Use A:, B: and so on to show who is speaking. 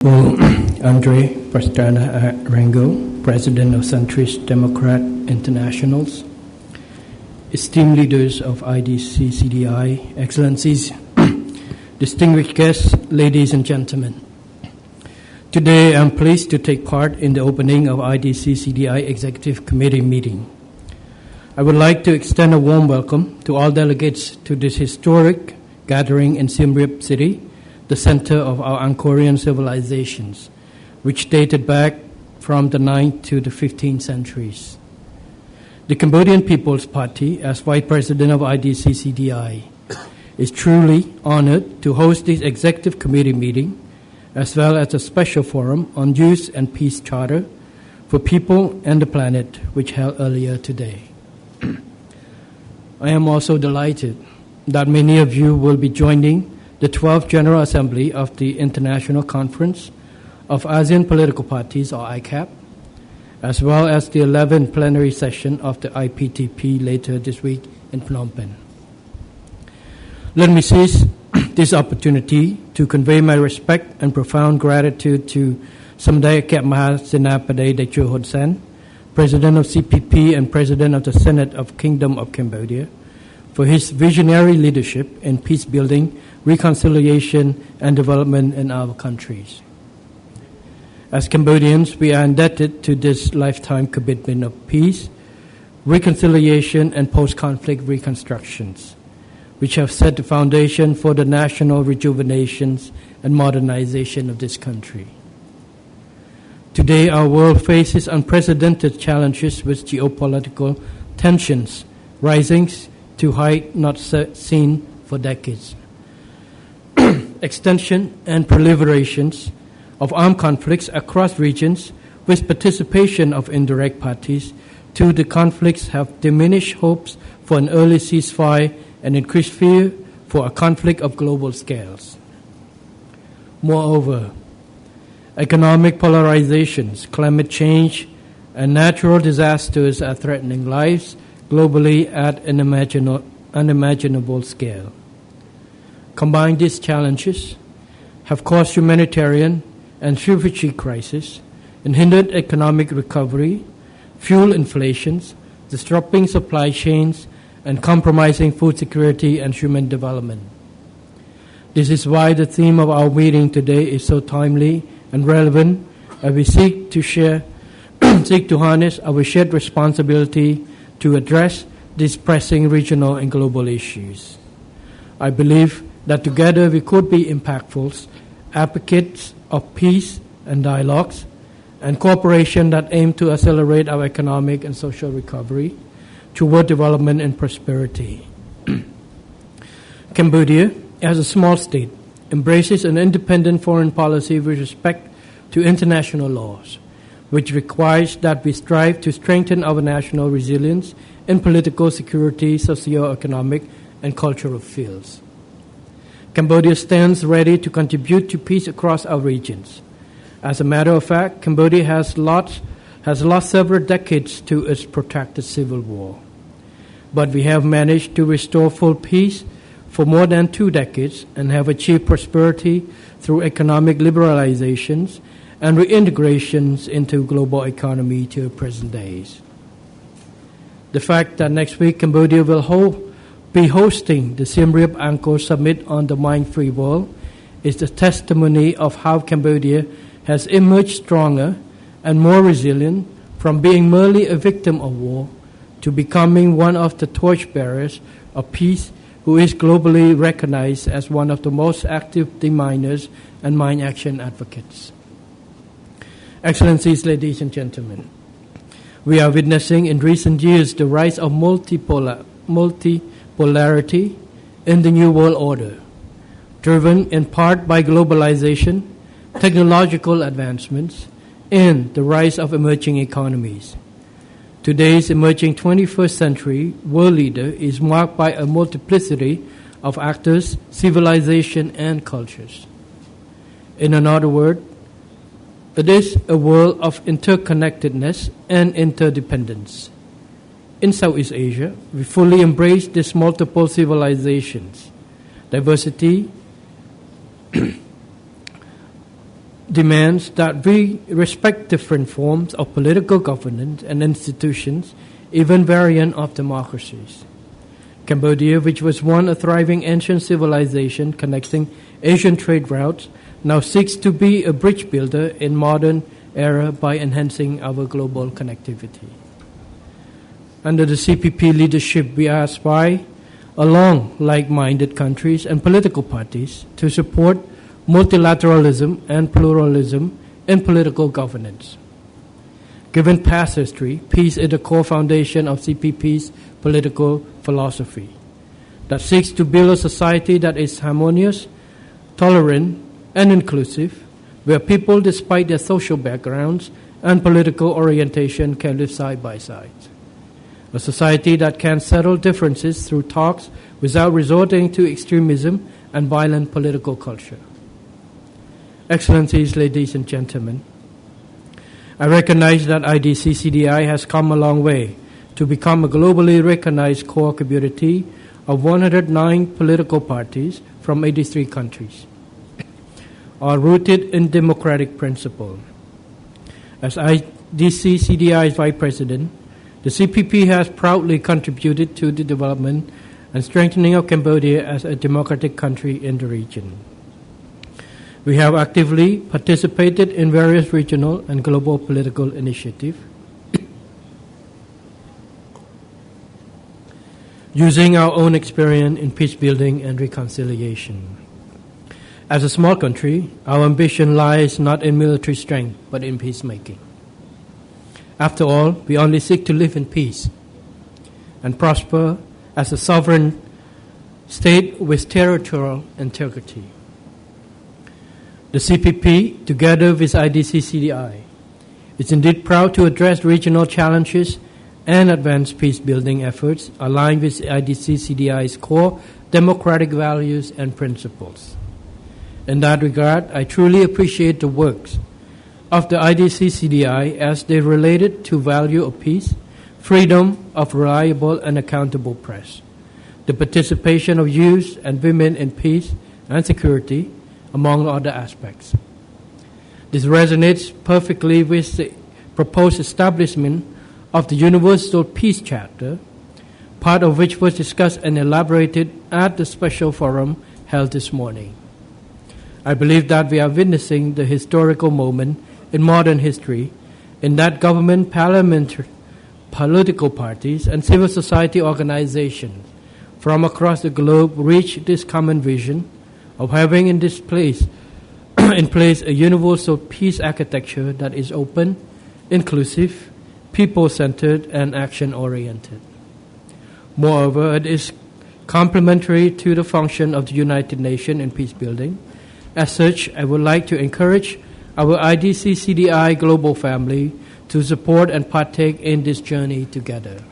A: Well, Andre Pastrana Rango, President of Centrist Democrat Internationals, esteemed leaders of IDC-CDI, Excellencies, distinguished guests, ladies and gentlemen. Today I'm pleased to take part in the opening of IDC-CDI Executive Committee meeting. I would like to extend a warm welcome to all delegates to this historic gathering in Siem Reap City, the center of our Angkorian civilizations, which dated back from the 9th to the 15th centuries. The Cambodian People's Party, as Vice President of IDC-CDI, is truly honored to host this Executive Committee meeting, as well as a special forum on Youth and Peace Charter for People and the Planet, which held earlier today. I am also delighted that many of you will be joining the 12th General Assembly of the International Conference of ASEAN Political Parties, or ICAP, as well as the 11th plenary session of the IPTP later this week in Phnom Penh. Let me seize this opportunity to convey my respect and profound gratitude to Samdaya Kep Mahasenapadej Dechul Hun Sen, President of CPP and President of the Senate of Kingdom of Cambodia, for his visionary leadership in peace building, reconciliation, and development in our countries. As Cambodians, we are indebted to this lifetime commitment of peace, reconciliation, and post-conflict reconstructions, which have set the foundation for the national rejuvenations and modernization of this country. Today, our world faces unprecedented challenges with geopolitical tensions rising to heights not seen for decades. Extension and proliferations of armed conflicts across regions with participation of indirect parties to the conflicts have diminished hopes for an early ceasefire and increased fear for a conflict of global scales. Moreover, economic polarizations, climate change, and natural disasters are threatening lives globally at an unimaginable scale. Combined, these challenges have caused humanitarian and refugee crises and hindered economic recovery, fuel inflations, disrupting supply chains, and compromising food security and human development. This is why the theme of our meeting today is so timely and relevant as we seek to harness our shared responsibility to address these pressing regional and global issues. I believe that together we could be impactful advocates of peace and dialogues and cooperation that aim to accelerate our economic and social recovery toward development and prosperity. Cambodia, as a small state, embraces an independent foreign policy with respect to international laws, which requires that we strive to strengthen our national resilience in political, security, socio-economic, and cultural fields. Cambodia stands ready to contribute to peace across our regions. As a matter of fact, Cambodia has lost several decades to its protracted civil war. But we have managed to restore full peace for more than 2 decades and have achieved prosperity through economic liberalizations and reintegrations into global economy to the present days. The fact that next week Cambodia will be hosting the Siem Reap Angkor Summit on the Mind-Free World is the testimony of how Cambodia has emerged stronger and more resilient from being merely a victim of war to becoming one of the torchbearers of peace who is globally recognized as one of the most active deminers and mine action advocates. Excellencies, ladies and gentlemen, we are witnessing in recent years the rise of multipolarity in the New World Order, driven in part by globalization, technological advancements, and the rise of emerging economies. Today's emerging 21st century world leader is marked by a multiplicity of actors, civilization, and cultures. In another word, it is a world of interconnectedness and interdependence. In Southeast Asia, we fully embrace these multiple civilizations, diversity, demands that we respect different forms of political governance and institutions, even variant of democracies. Cambodia, which was once a thriving ancient civilization connecting Asian trade routes, now seeks to be a bridge builder in modern era by enhancing our global connectivity. Under the CPP leadership, we aspire, along like-minded countries and political parties, to support multilateralism and pluralism in political governance. Given past history, peace is the core foundation of CPP's political philosophy that seeks to build a society that is harmonious, tolerant, and inclusive, where people, despite their social backgrounds and political orientation, can live side by side. A society that can settle differences through talks without resorting to extremism and violent political culture. Excellencies, ladies and gentlemen, I recognize that IDC-CDI has come a long way to become a globally recognized core community of 109 political parties from 83 countries, are rooted in democratic principle. As IDC-CDI's Vice President, the CPP has proudly contributed to the development and strengthening of Cambodia as a democratic country in the region. We have actively participated in various regional and global political initiatives, using our own experience in peace building and reconciliation. As a small country, our ambition lies not in military strength, but in peacemaking. After all, we only seek to live in peace and prosper as a sovereign state with territorial integrity. The CPP, together with IDC-CDI, is indeed proud to address regional challenges and advance peace-building efforts aligned with IDC-CDI's core democratic values and principles. In that regard, I truly appreciate the works of the IDC-CDI as they related to value of peace, freedom of reliable and accountable press, the participation of youth and women in peace and security, among other aspects. This resonates perfectly with the proposed establishment of the Universal Peace Charter, part of which was discussed and elaborated at the special forum held this morning. I believe that we are witnessing the historical moment in modern history in that government, parliamentary, political parties, and civil society organizations from across the globe reach this common vision of having in place a universal peace architecture that is open, inclusive, people-centered, and action-oriented. Moreover, it is complementary to the function of the United Nations in peace building. As such, I would like to encourage our IDC-CDI global family to support and partake in this journey together.